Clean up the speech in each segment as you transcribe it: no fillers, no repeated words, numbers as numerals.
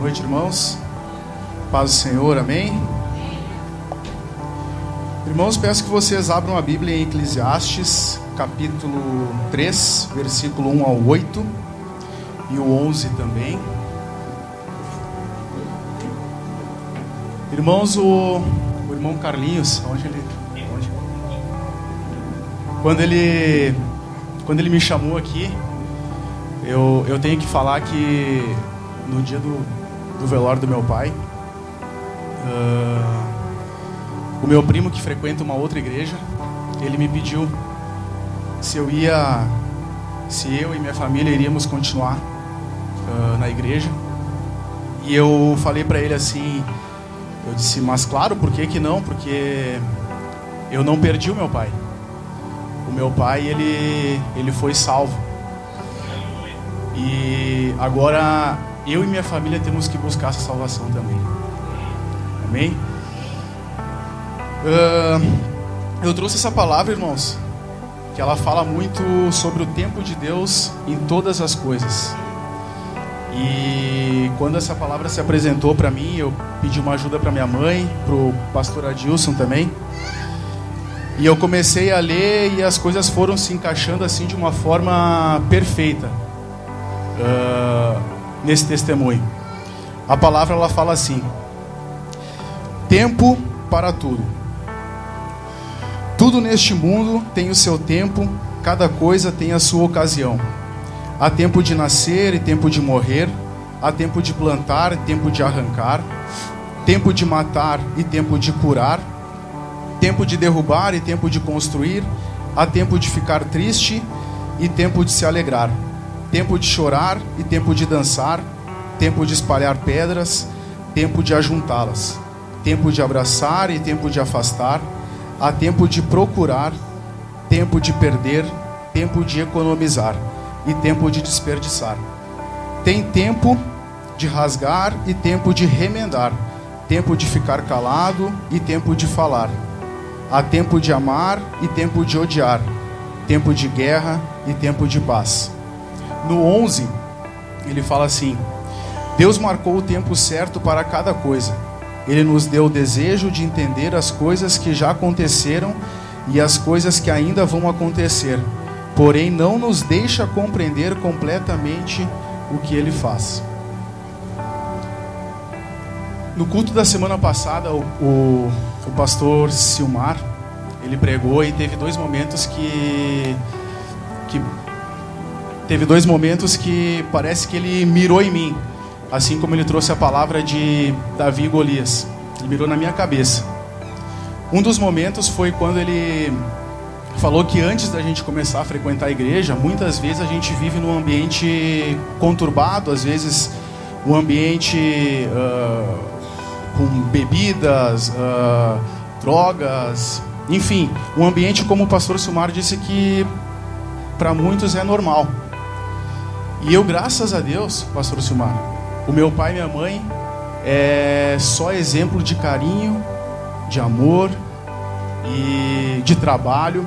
noite, irmãos. Paz do Senhor, amém? Irmãos, peço que vocês abram a Bíblia em Eclesiastes, capítulo 3, versículo 1 ao 8 e o 11 também. Irmãos, o irmão Carlinhos, quando ele me chamou aqui, eu tenho que falar que no dia do velório do meu pai, o meu primo, que frequenta uma outra igreja, ele me pediu se eu e minha família iríamos continuar na igreja. E eu falei para ele assim, eu disse, mas claro, por que não? Porque eu não perdi o meu pai. O meu pai, ele foi salvo. E agora eu e minha família temos que buscar essa salvação também. Amém? Eu trouxe essa palavra, irmãos, que ela fala muito sobre o tempo de Deus em todas as coisas. E quando essa palavra se apresentou para mim, eu pedi uma ajuda para minha mãe, para o pastor Adilson também. E eu comecei a ler e as coisas foram se encaixando assim de uma forma perfeita nesse testemunho. A palavra, ela fala assim: tempo para tudo. Tudo neste mundo tem o seu tempo, cada coisa tem a sua ocasião. Há tempo de nascer e tempo de morrer, há tempo de plantar e tempo de arrancar, tempo de matar e tempo de curar, tempo de derrubar e tempo de construir, há tempo de ficar triste e tempo de se alegrar, tempo de chorar e tempo de dançar, tempo de espalhar pedras, tempo de ajuntá-las, tempo de abraçar e tempo de afastar, há tempo de procurar, tempo de perder, tempo de economizar e tempo de desperdiçar. Tem tempo de rasgar e tempo de remendar, tempo de ficar calado e tempo de falar. Há tempo de amar e tempo de odiar, tempo de guerra e tempo de paz. No 11, ele fala assim: Deus marcou o tempo certo para cada coisa. Ele nos deu o desejo de entender as coisas que já aconteceram e as coisas que ainda vão acontecer, porém não nos deixa compreender completamente o que Ele faz. No culto da semana passada, o pastor Silmar, ele pregou e teve dois momentos que parece que ele mirou em mim, assim como ele trouxe a palavra de Davi e Golias. Ele mirou na minha cabeça. Um dos momentos foi quando ele falou que antes da gente começar a frequentar a igreja, muitas vezes a gente vive num ambiente conturbado, às vezes um ambiente com bebidas, drogas, enfim, um ambiente, como o pastor Silmar disse, que para muitos é normal. E eu, graças a Deus, pastor Silmar, o meu pai e minha mãe é só exemplo de carinho, de amor e de trabalho.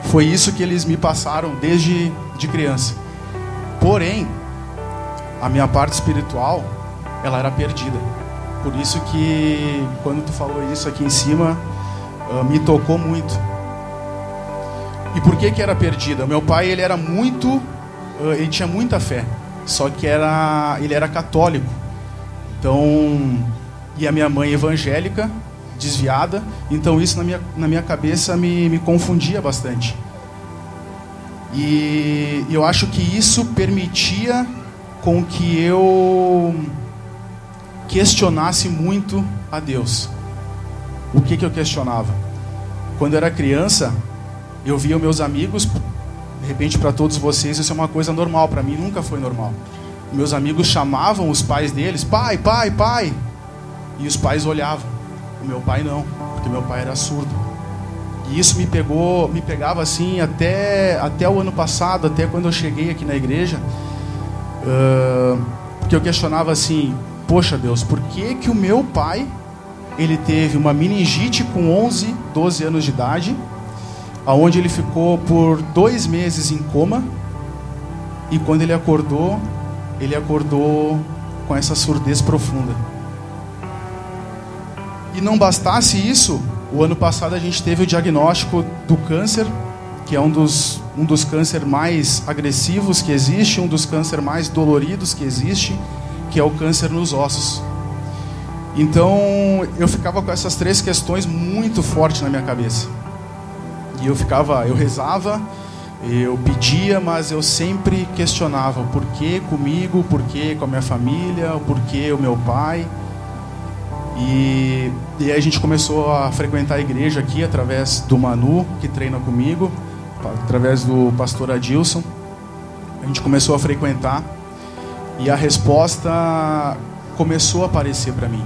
Foi isso que eles me passaram desde de criança. Porém, a minha parte espiritual, ela era perdida. Por isso que, quando tu falou isso aqui em cima, me tocou muito. E por que era perdida? Meu pai, ele era muito... ele tinha muita fé. Só que ele era católico. Então... E a minha mãe evangélica, desviada. Então isso na minha cabeça me confundia bastante. E eu acho que isso permitia com que eu questionasse muito a Deus. O que eu questionava? Quando eu era criança, eu via meus amigos, de repente para todos vocês isso é uma coisa normal, para mim nunca foi normal. Meus amigos chamavam os pais deles, pai, pai, pai, e os pais olhavam. O meu pai não, porque meu pai era surdo. E isso me pegava assim até o ano passado, até quando eu cheguei aqui na igreja, porque eu questionava assim: poxa Deus, por que o meu pai, ele teve uma meningite com 11, 12 anos de idade, aonde ele ficou por 2 meses em coma, e quando ele acordou com essa surdez profunda. E não bastasse isso, o ano passado a gente teve o diagnóstico do câncer, que é um dos cânceres mais agressivos que existe, um dos cânceres mais doloridos que existe, que é o câncer nos ossos. Então eu ficava com essas 3 questões muito fortes na minha cabeça. E eu rezava, eu pedia, mas eu sempre questionava o porquê comigo, o porquê com a minha família, o porquê o meu pai. E aí a gente começou a frequentar a igreja aqui através do Manu, que treina comigo, através do pastor Adilson. A gente começou a frequentar e a resposta começou a aparecer para mim.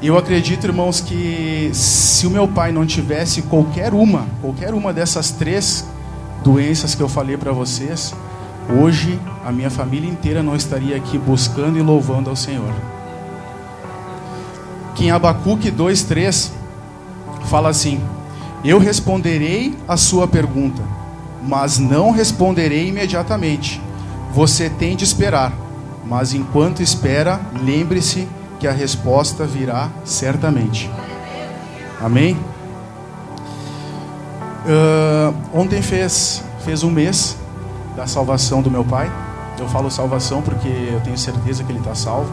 Eu acredito, irmãos, que se o meu pai não tivesse qualquer uma dessas 3 doenças que eu falei para vocês, hoje a minha família inteira não estaria aqui buscando e louvando ao Senhor. Que em Abacuque 2:3 fala assim: eu responderei a sua pergunta, mas não responderei imediatamente. Você tem de esperar, mas enquanto espera, lembre-se que a resposta virá certamente. Amém? Ontem fez 1 mês da salvação do meu pai. Eu falo salvação porque eu tenho certeza que ele está salvo.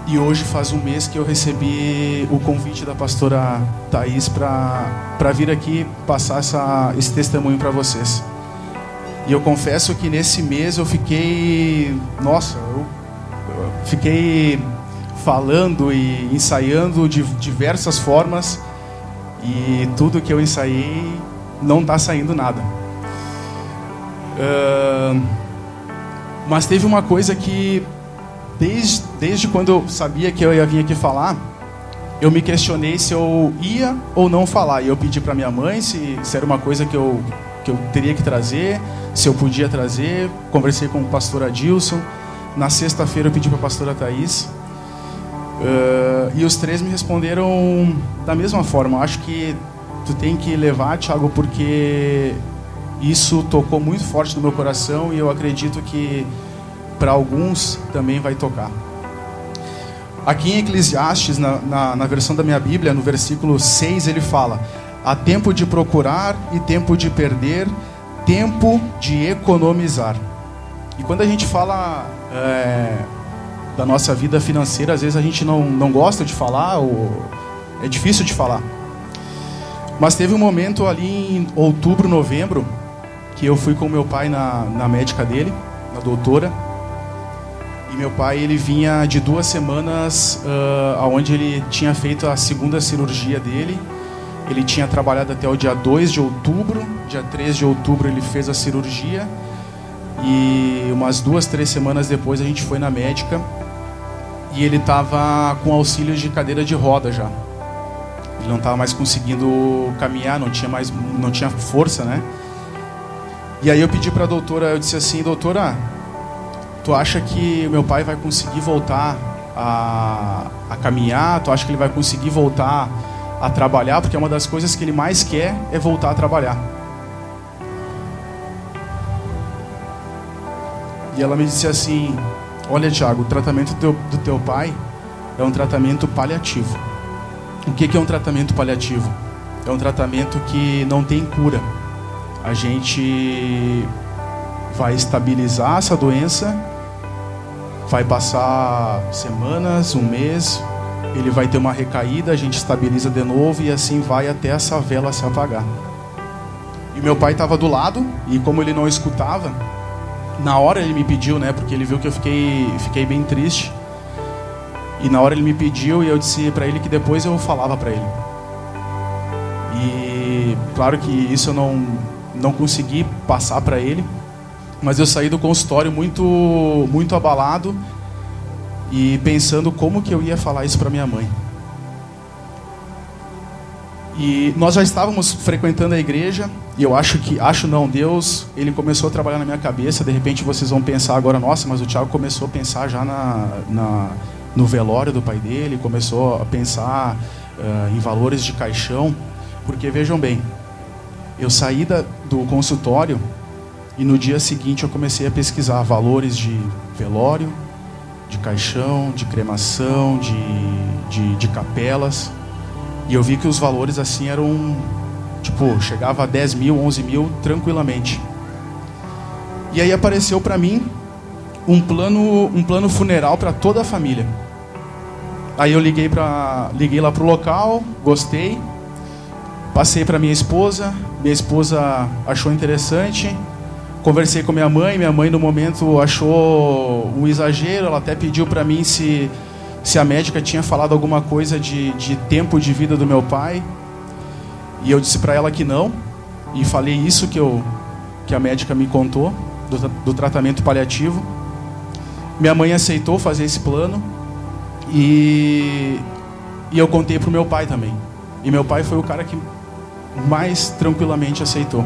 E hoje faz 1 mês que eu recebi o convite da pastora Thaís para vir aqui passar esse testemunho para vocês. E eu confesso que nesse mês eu fiquei... eu fiquei falando e ensaiando de diversas formas, e tudo que eu ensaiei não está saindo nada. Mas teve uma coisa que desde quando eu sabia que eu ia vir aqui falar, eu me questionei se eu ia ou não falar. E eu pedi para minha mãe se era uma coisa que eu teria que trazer, se eu podia trazer. Conversei com o pastor Adilson. Na sexta-feira eu pedi para a pastora Thaís. E os 3 me responderam da mesma forma. Eu acho que tu tem que levar, Thiago, porque isso tocou muito forte no meu coração, e eu acredito que para alguns também vai tocar. Aqui em Eclesiastes, na versão da minha Bíblia, no versículo 6, ele fala: há tempo de procurar e tempo de perder, tempo de economizar. E quando a gente fala da nossa vida financeira, às vezes a gente não gosta de falar, ou é difícil de falar. Mas teve um momento ali em outubro, novembro, que eu fui com meu pai na médica dele, na doutora. E meu pai, ele vinha de 2 semanas onde ele tinha feito a 2ª cirurgia dele. Ele tinha trabalhado até o dia 2 de outubro, dia 3 de outubro ele fez a cirurgia. E umas 2, 3 semanas depois a gente foi na médica, e ele estava com auxílio de cadeira de roda já. Ele não estava mais conseguindo caminhar, não tinha força, né? E aí eu pedi para a doutora, eu disse assim: doutora, tu acha que meu pai vai conseguir voltar a caminhar? Tu acha que ele vai conseguir voltar a trabalhar? Porque uma das coisas que ele mais quer é voltar a trabalhar. E ela me disse assim: olha, Thiago, o tratamento do teu pai é um tratamento paliativo. O que é um tratamento paliativo? É um tratamento que não tem cura. A gente vai estabilizar essa doença, vai passar semanas, 1 mês, ele vai ter uma recaída, a gente estabiliza de novo, e assim vai até essa vela se apagar. E meu pai estava do lado, e como ele não escutava, na hora ele me pediu, né, porque ele viu que eu fiquei bem triste. E na hora ele me pediu, e eu disse para ele que depois eu falava para ele. E claro que isso eu não consegui passar para ele, mas eu saí do consultório muito abalado e pensando como que eu ia falar isso para minha mãe. E nós já estávamos frequentando a igreja, e eu Deus, ele começou a trabalhar na minha cabeça. De repente vocês vão pensar agora: nossa, mas o Thiago começou a pensar já no velório do pai dele, começou a pensar em valores de caixão. Porque vejam bem, eu saí do consultório E no dia seguinte eu comecei a pesquisar valores de velório, de caixão, de cremação, de capelas. E eu vi que os valores assim eram, tipo, chegava a 10 mil, 11 mil tranquilamente. E aí apareceu para mim um plano funeral para toda a família. Aí eu liguei lá pro local, gostei, passei para minha esposa achou interessante, conversei com minha mãe no momento achou um exagero, ela até pediu para mim se a médica tinha falado alguma coisa de tempo de vida do meu pai, e eu disse para ela que não, e falei isso que a médica me contou, do tratamento paliativo. Minha mãe aceitou fazer esse plano, e eu contei pro meu pai também. E meu pai foi o cara que mais tranquilamente aceitou.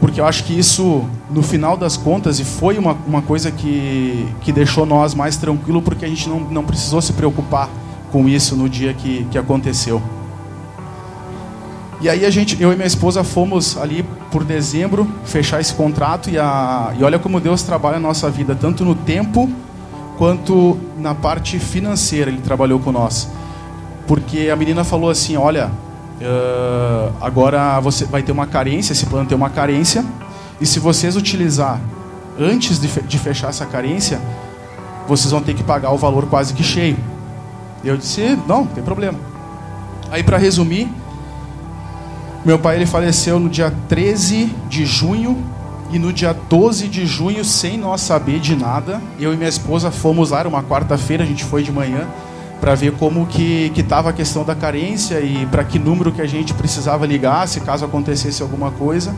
Porque eu acho que isso, no final das contas, e foi uma coisa que deixou nós mais tranquilos, porque a gente não precisou se preocupar com isso no dia que aconteceu. E aí eu e minha esposa fomos ali por dezembro fechar esse contrato, e olha como Deus trabalha a nossa vida, tanto no tempo quanto na parte financeira. Ele trabalhou com nós, porque a menina falou assim: olha, agora você vai ter uma carência, esse plano tem uma carência, e se vocês utilizar antes de fechar essa carência, vocês vão ter que pagar o valor quase que cheio. Eu disse: não tem problema. Aí, para resumir, meu pai ele faleceu no dia 13 de junho, e no dia 12 de junho, sem nós saber de nada, eu e minha esposa fomos lá, era uma quarta-feira, a gente foi de manhã, para ver como que estava a questão da carência e para que número que a gente precisava ligar, se caso acontecesse alguma coisa.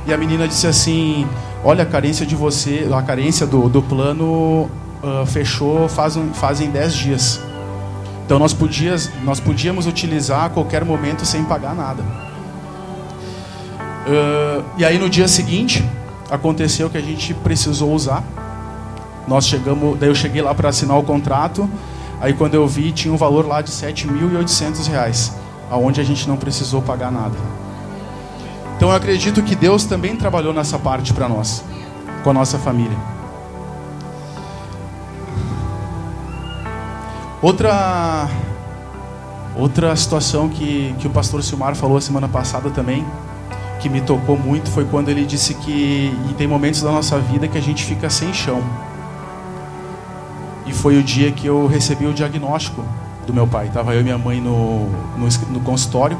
E a menina disse assim: olha, a carência do plano fechou fazem 10 dias. Então nós podíamos utilizar a qualquer momento sem pagar nada. E aí no dia seguinte aconteceu que a gente precisou usar. Daí eu cheguei lá para assinar o contrato. Aí quando eu vi, tinha um valor lá de R$7.800, aonde a gente não precisou pagar nada. Então eu acredito que Deus também trabalhou nessa parte para nós, com a nossa família. Outra situação que o pastor Silmar falou a semana passada também, que me tocou muito, foi quando ele disse que tem momentos da nossa vida que a gente fica sem chão. E foi o dia que eu recebi o diagnóstico do meu pai. Estava eu e minha mãe no consultório,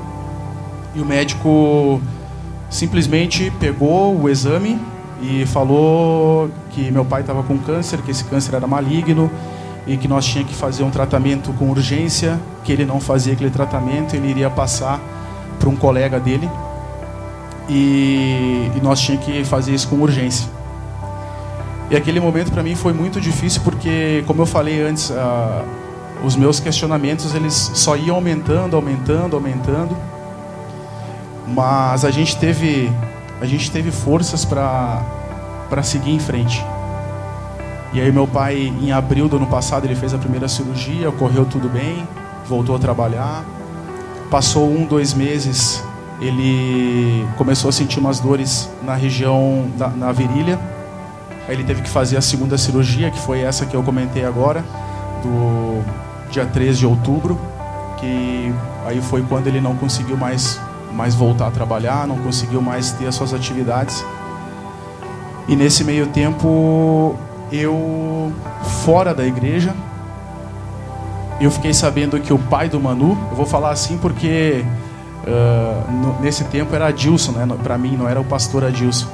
e o médico simplesmente pegou o exame e falou que meu pai estava com câncer, que esse câncer era maligno e que nós tínhamos que fazer um tratamento com urgência, que ele não fazia aquele tratamento, ele iria passar para um colega dele, e nós tínhamos que fazer isso com urgência. E aquele momento para mim foi muito difícil, porque, como eu falei antes, os meus questionamentos eles só iam aumentando. Mas a gente teve forças para seguir em frente. E aí meu pai, em abril do ano passado, ele fez a primeira cirurgia, ocorreu tudo bem, voltou a trabalhar. Passou 2 meses, ele começou a sentir umas dores na região, na virilha. Aí ele teve que fazer a segunda cirurgia, que foi essa que eu comentei agora, do dia 3 de outubro, que aí foi quando ele não conseguiu mais voltar a trabalhar, não conseguiu mais ter as suas atividades. E nesse meio tempo, eu, fora da igreja, eu fiquei sabendo que o pai do Manu, eu vou falar assim porque nesse tempo era Adilson, né? Para mim não era o pastor Adilson.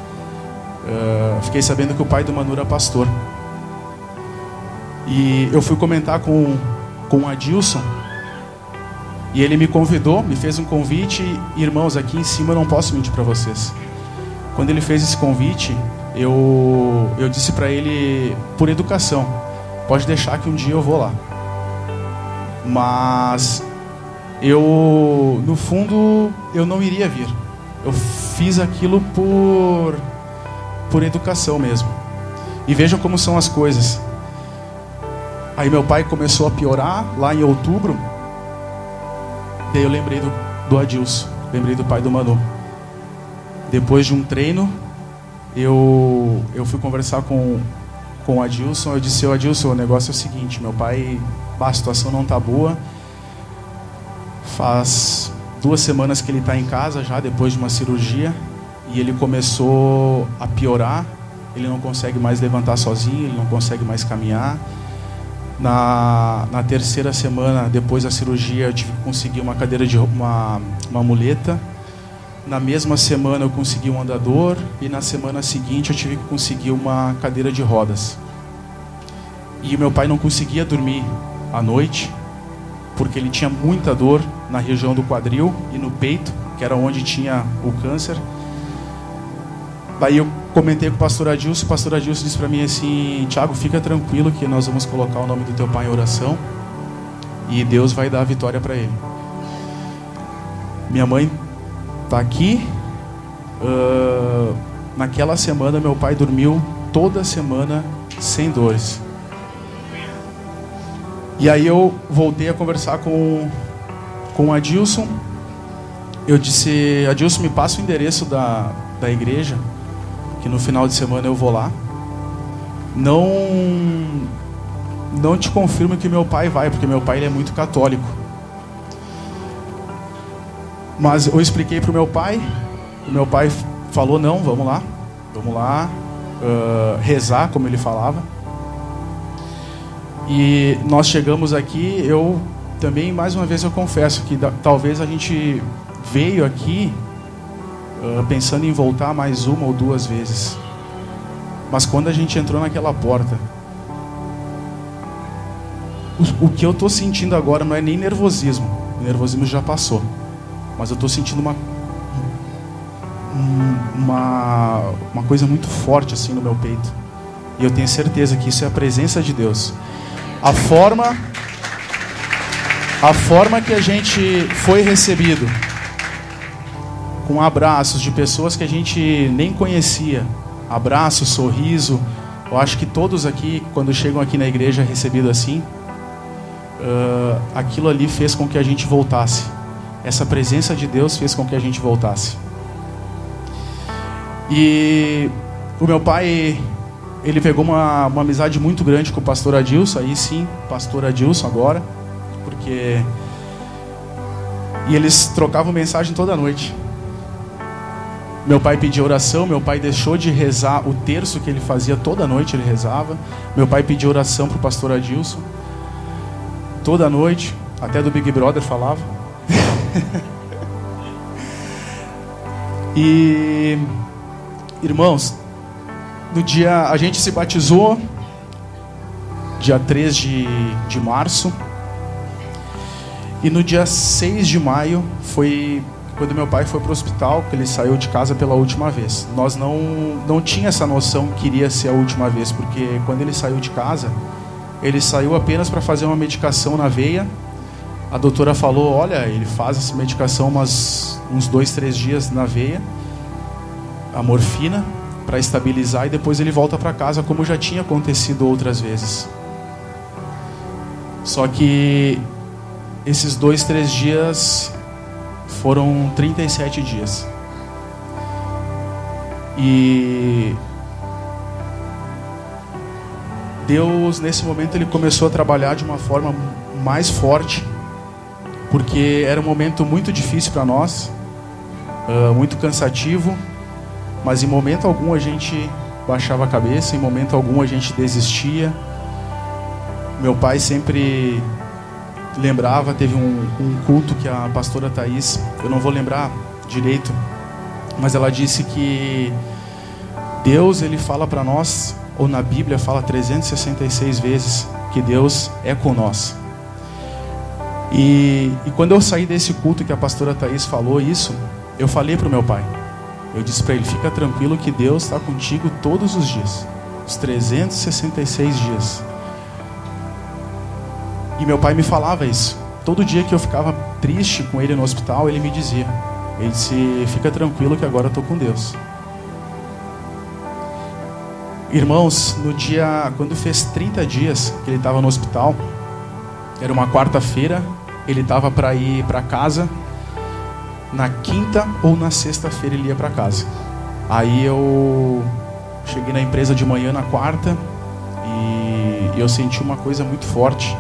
Fiquei sabendo que o pai do Manu era pastor. E eu fui comentar com o Adilson, e ele me convidou, me fez um convite. E, irmãos, aqui em cima eu não posso mentir para vocês. Quando ele fez esse convite, eu disse para ele, por educação: pode deixar que um dia eu vou lá. Mas eu, no fundo, eu não iria vir. Eu fiz aquilo por educação mesmo. E vejam como são as coisas. Aí meu pai começou a piorar lá em outubro. Daí eu lembrei do Adilson, lembrei do pai do Manu. Depois de um treino, eu fui conversar com o Adilson. Eu disse: ô Adilson, o negócio é o seguinte, meu pai, a situação não tá boa, faz 2 semanas que ele está em casa já, depois de uma cirurgia, e ele começou a piorar, ele não consegue mais levantar sozinho, ele não consegue mais caminhar. Na 3ª semana, depois da cirurgia, eu tive que conseguir uma cadeira de uma muleta. Na mesma semana eu consegui um andador, e na semana seguinte eu tive que conseguir uma cadeira de rodas. E meu pai não conseguia dormir à noite, porque ele tinha muita dor na região do quadril e no peito, que era onde tinha o câncer. Daí eu comentei com o pastor Adilson disse para mim assim: Thiago, fica tranquilo que nós vamos colocar o nome do teu pai em oração e Deus vai dar a vitória para ele. Minha mãe está aqui. Naquela semana meu pai dormiu toda semana sem dores. E aí eu voltei a conversar com o Adilson. Eu disse: Adilson, me passa o endereço da igreja, que no final de semana eu vou lá. Não te confirmo que meu pai vai, porque meu pai ele é muito católico. Mas eu expliquei para o meu pai. O meu pai falou: não, vamos lá, rezar, como ele falava. E nós chegamos aqui. Eu também, mais uma vez, eu confesso que talvez a gente veio aqui pensando em voltar mais 1 ou 2 vezes. Mas quando a gente entrou naquela porta, o que eu estou sentindo agora não é nem nervosismo. O nervosismo já passou. Mas eu estou sentindo uma coisa muito forte assim no meu peito. E eu tenho certeza que isso é a presença de Deus. A forma que a gente foi recebido, com abraços de pessoas que a gente nem conhecia, abraço, sorriso. Eu acho que todos aqui, quando chegam aqui na igreja, recebido assim, aquilo ali fez com que a gente voltasse. Essa presença de Deus fez com que a gente voltasse. E o meu pai, ele pegou uma amizade muito grande com o pastor Adilson. Aí sim, pastor Adilson agora, porque... E eles trocavam mensagem toda noite. Meu pai pedia oração. Meu pai deixou de rezar o terço que ele fazia toda noite, ele rezava. Meu pai pedia oração para o pastor Adilson toda noite, até do Big Brother falava. E irmãos, no dia, a gente se batizou dia 3 de março, e no dia 6 de maio foi quando meu pai foi para o hospital, que ele saiu de casa pela última vez. Nós não tinha essa noção que iria ser a última vez, porque quando ele saiu de casa, ele saiu apenas para fazer uma medicação na veia. A doutora falou: olha, ele faz essa medicação uns 2-3 dias na veia, a morfina, para estabilizar, e depois ele volta para casa, como já tinha acontecido outras vezes. Só que esses 2-3 dias foram 37 dias. E Deus, nesse momento, ele começou a trabalhar de uma forma mais forte, porque era um momento muito difícil para nós, muito cansativo, mas em momento algum a gente baixava a cabeça, em momento algum a gente desistia. Meu pai sempre lembrava, teve um culto que a pastora Thaís, eu não vou lembrar direito, mas ela disse que Deus, ele fala para nós, ou na Bíblia fala 366 vezes que Deus é com nós. E quando eu saí desse culto que a pastora Thaís falou isso, eu falei para o meu pai. Eu disse para ele: fica tranquilo que Deus está contigo todos os dias, os 366 dias. E meu pai me falava isso. Todo dia que eu ficava triste com ele no hospital, ele me dizia. Ele disse: fica tranquilo que agora eu estou com Deus. Irmãos, no dia, quando fez 30 dias que ele estava no hospital, era uma quarta-feira, ele estava para ir para casa. Na quinta ou na sexta-feira ele ia para casa. Aí eu cheguei na empresa de manhã na quarta e eu senti uma coisa muito forte.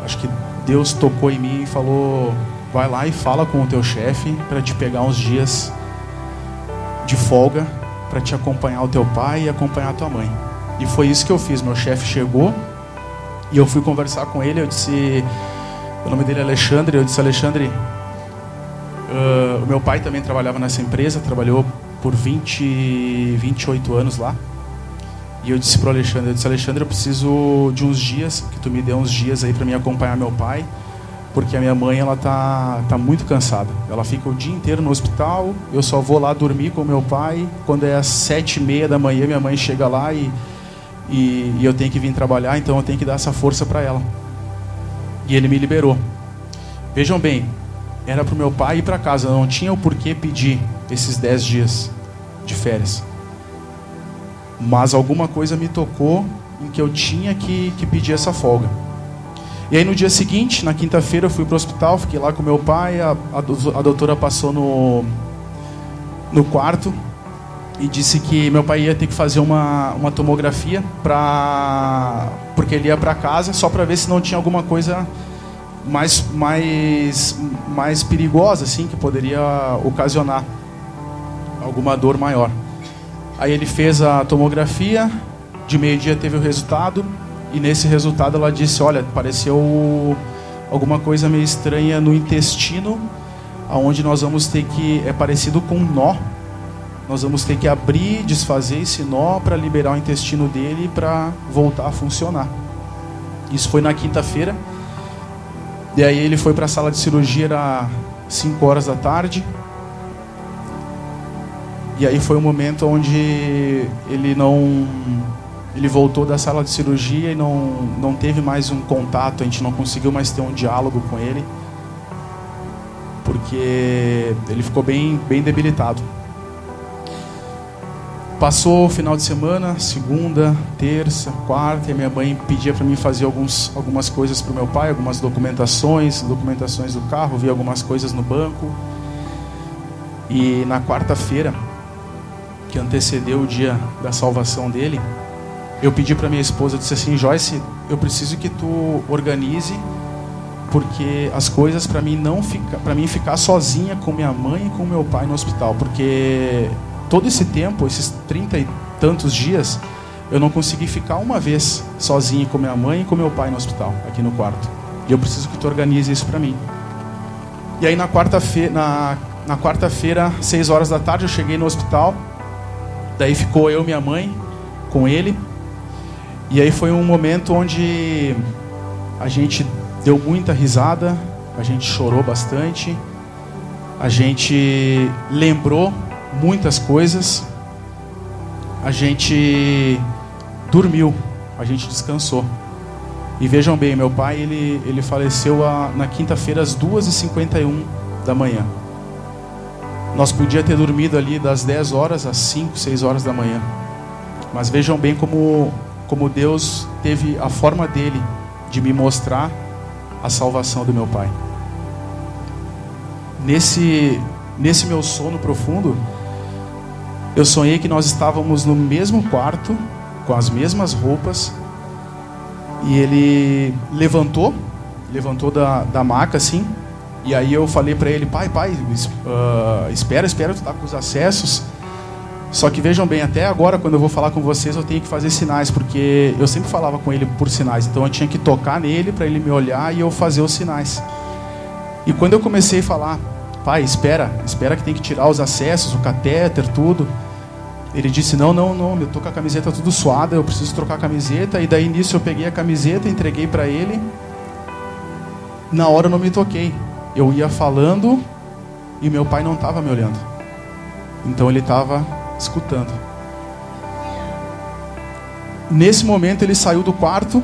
Acho que Deus tocou em mim e falou: vai lá e fala com o teu chefe para te pegar uns dias de folga para te acompanhar o teu pai e acompanhar a tua mãe. E foi isso que eu fiz. Meu chefe chegou e eu fui conversar com ele. Eu disse, o nome dele é Alexandre. Eu disse: Alexandre, o meu pai também trabalhava nessa empresa, trabalhou por 28 anos lá. E eu disse pro Alexandre, Alexandre, eu preciso de uns dias, que tu me dê uns dias aí para mim acompanhar meu pai, porque a minha mãe, ela tá muito cansada. Ela fica o dia inteiro no hospital, eu só vou lá dormir com meu pai. Quando é às 7h30 da manhã, minha mãe chega lá e eu tenho que vir trabalhar, então eu tenho que dar essa força para ela. E ele me liberou. Vejam bem, era pro meu pai ir para casa, eu não tinha o porquê pedir esses 10 dias de férias. Mas alguma coisa me tocou em que eu tinha que pedir essa folga. E aí no dia seguinte, na quinta-feira, eu fui para o hospital, fiquei lá com meu pai. A doutora passou no quarto e disse que meu pai ia ter que fazer uma tomografia porque ele ia para casa só para ver se não tinha alguma coisa mais perigosa, assim, que poderia ocasionar alguma dor maior. Aí ele fez a tomografia, de meio-dia teve o resultado, e nesse resultado ela disse: olha, pareceu alguma coisa meio estranha no intestino, aonde nós vamos ter que, é parecido com um nó, nós vamos ter que abrir, desfazer esse nó para liberar o intestino dele para voltar a funcionar. Isso foi na quinta-feira. E aí ele foi para a sala de cirurgia, era 5 horas da tarde. E aí foi um momento onde ele voltou da sala de cirurgia e não teve mais um contato, a gente não conseguiu mais ter um diálogo com ele, porque ele ficou bem debilitado. Passou o final de semana, segunda, terça, quarta, e minha mãe pedia para mim fazer algumas coisas para o meu pai, algumas documentações do carro, vi algumas coisas no banco. E na quarta-feira, que antecedeu o dia da salvação dele, eu pedi para minha esposa, eu disse assim: Joyce, eu preciso que tu organize, porque as coisas para mim ficar sozinha com minha mãe e com meu pai no hospital, porque todo esse tempo, esses 30 e tantos dias, eu não consegui ficar uma vez sozinho com minha mãe e com meu pai no hospital, aqui no quarto. E eu preciso que tu organize isso para mim. E aí na quarta-feira, 6 horas da tarde, eu cheguei no hospital. Daí ficou eu e minha mãe com ele. E aí foi um momento onde a gente deu muita risada, a gente chorou bastante, a gente lembrou muitas coisas, a gente dormiu, a gente descansou. E vejam bem, meu pai ele faleceu na quinta-feira às 2h51 da manhã. Nós podíamos ter dormido ali das 10 horas às 5, 6 horas da manhã. Mas vejam bem como Deus teve a forma dele de me mostrar a salvação do meu pai. Nesse meu sono profundo, eu sonhei que nós estávamos no mesmo quarto, com as mesmas roupas, e ele levantou da maca assim. E aí eu falei para ele: pai, espera, tu tá com os acessos. Só que vejam bem, até agora quando eu vou falar com vocês eu tenho que fazer sinais, porque eu sempre falava com ele por sinais. Então eu tinha que tocar nele para ele me olhar e eu fazer os sinais. E quando eu comecei a falar: pai, espera que tem que tirar os acessos, o catéter, tudo. Ele disse: não, eu tô com a camiseta tudo suada, eu preciso trocar a camiseta. E daí nisso eu peguei a camiseta, entreguei para ele. Na hora eu não me toquei. Eu ia falando e meu pai não estava me olhando. Então ele estava escutando. Nesse momento ele saiu do quarto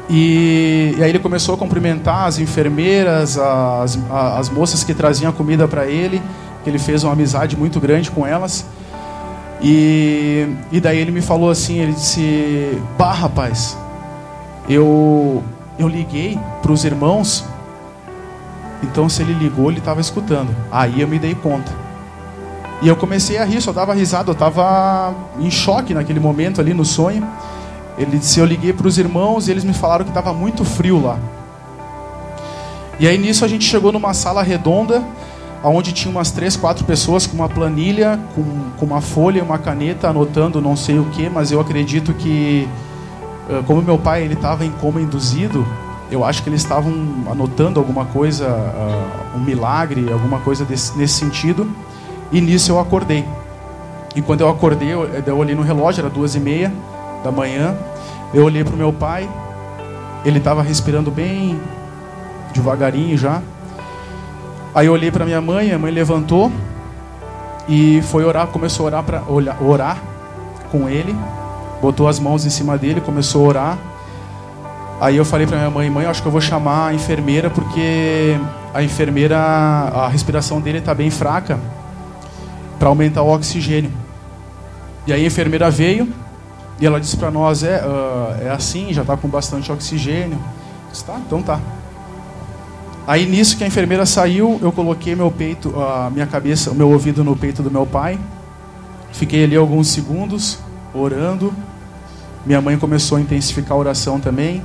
e aí ele começou a cumprimentar as enfermeiras, as moças que traziam a comida para ele, que ele fez uma amizade muito grande com elas. E daí ele me falou assim, ele disse: rapaz, eu liguei para os irmãos. Então se ele ligou, ele estava escutando. Aí eu me dei conta. E eu comecei a rir, só dava risada, eu estava em choque naquele momento ali no sonho. Ele disse, eu liguei para os irmãos e eles me falaram que estava muito frio lá. E aí nisso a gente chegou numa sala redonda, onde tinha umas 3, 4 pessoas com uma planilha, com uma folha e uma caneta, anotando não sei o que, mas eu acredito que, como meu pai ele estava em coma induzido, eu acho que eles estavam anotando alguma coisa, um milagre, alguma coisa nesse sentido. E nisso eu acordei. E quando eu acordei, eu olhei no relógio, era 2h30 da manhã. Eu olhei para o meu pai, ele estava respirando bem devagarinho já. Aí eu olhei para minha mãe levantou e foi orar, começou a orar com ele, botou as mãos em cima dele, começou a orar. Aí eu falei para minha mãe, eu acho que eu vou chamar a enfermeira, porque a respiração dele está bem fraca, para aumentar o oxigênio. E aí a enfermeira veio e ela disse para nós, é assim, já está com bastante oxigênio. Eu disse, tá, então tá. Aí nisso que a enfermeira saiu, eu coloquei meu peito, a minha cabeça, o meu ouvido no peito do meu pai. Fiquei ali alguns segundos, orando. Minha mãe começou a intensificar a oração também.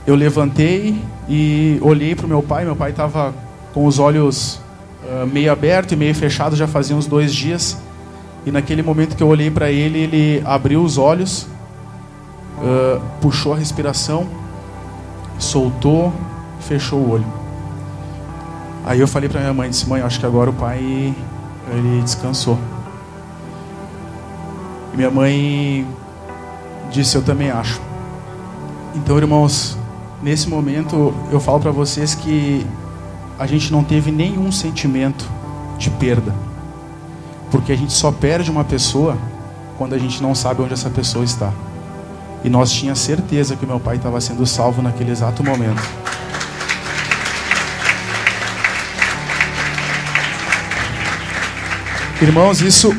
Eu levantei e olhei para o meu pai. Meu pai estava com os olhos meio aberto e meio fechado, já fazia uns 2 dias. E naquele momento que eu olhei para ele, ele abriu os olhos, puxou a respiração, soltou, fechou o olho. Aí eu falei para minha mãe, disse, mãe, acho que agora o pai ele descansou. E minha mãe disse, eu também acho. Então, irmãos, nesse momento eu falo para vocês que a gente não teve nenhum sentimento de perda, porque a gente só perde uma pessoa quando a gente não sabe onde essa pessoa está. E nós tínhamos certeza que o meu pai estava sendo salvo naquele exato momento. Irmãos, isso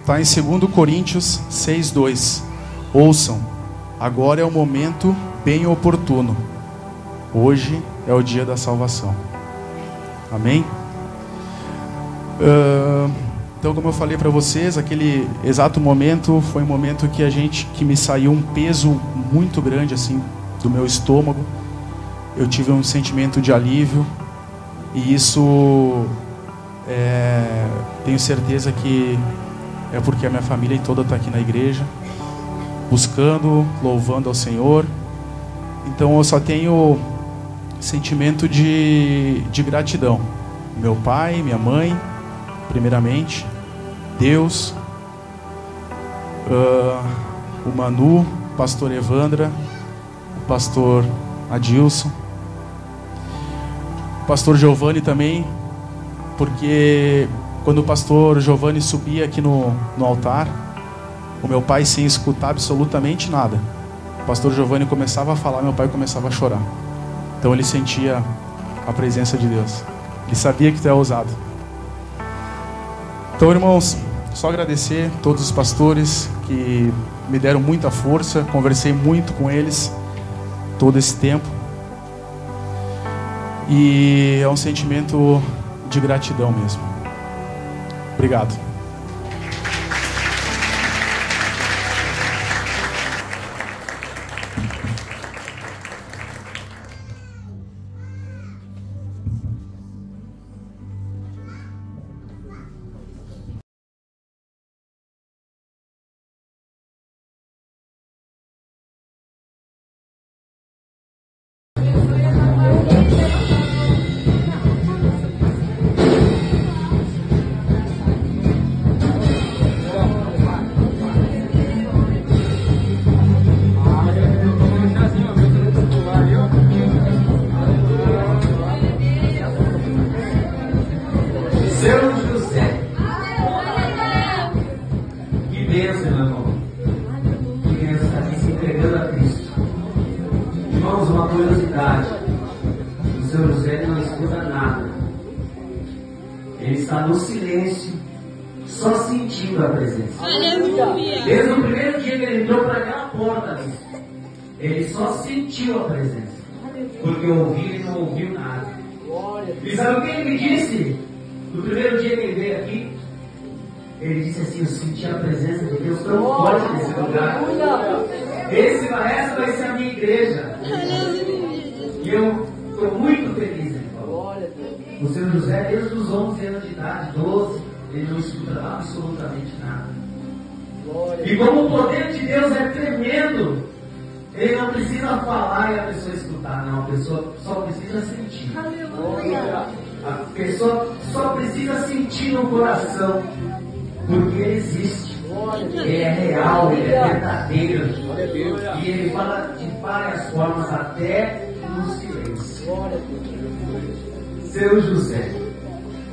está em 2 Coríntios 6:2. Ouçam, agora é o momento bem oportuno. Hoje é o dia da salvação. Amém? Então, como eu falei para vocês, aquele exato momento foi um momento que me saiu um peso muito grande assim do meu estômago. Eu tive um sentimento de alívio e isso tenho certeza que é porque a minha família toda está aqui na igreja, buscando, louvando ao Senhor. Então eu só tenho sentimento de gratidão. Meu pai, minha mãe, primeiramente, Deus, o Manu, o pastor Evandra, o pastor Adilson, o pastor Giovanni também, porque quando o pastor Giovanni subia aqui no altar, o meu pai, sem escutar absolutamente nada, o pastor Giovanni começava a falar, meu pai começava a chorar. Então ele sentia a presença de Deus. Ele sabia que tu é ousado. Então, irmãos, só agradecer a todos os pastores que me deram muita força. Conversei muito com eles todo esse tempo. E é um sentimento de gratidão mesmo. Obrigado. No silêncio, só sentindo a presença. Desde o primeiro dia que ele entrou para aquela porta ali, ele só sentiu a presença, porque ouvir ele não ouviu nada. E sabe o que ele me disse? No primeiro dia que ele veio aqui, Ele disse assim: eu senti a presença de Deus tão forte nesse lugar. Essa vai ser a minha igreja. E eu estou muito feliz, ele falou. O seu José, desde os 11 anos de idade, 12, ele não escuta absolutamente nada. E como o poder de Deus é tremendo, ele não precisa falar e a pessoa escutar, não. A pessoa só precisa sentir. A pessoa só precisa sentir no coração, porque ele existe. Ele é real, ele é verdadeiro. E ele fala de várias formas, até no silêncio. Seu José.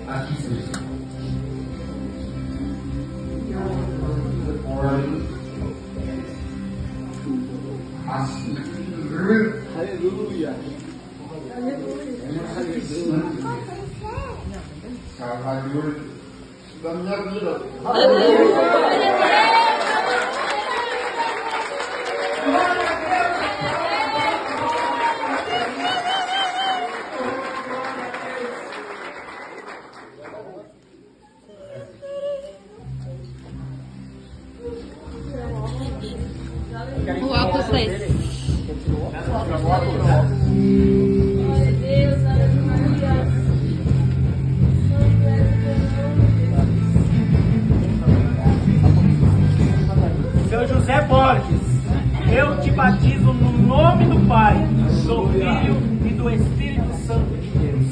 Aqui, seu José. Assim. Aleluia. Salvador da minha vida. O óculos pra ele. Seu José Borges, eu te batizo no nome do Pai, do Filho e do Espírito Santo de Deus.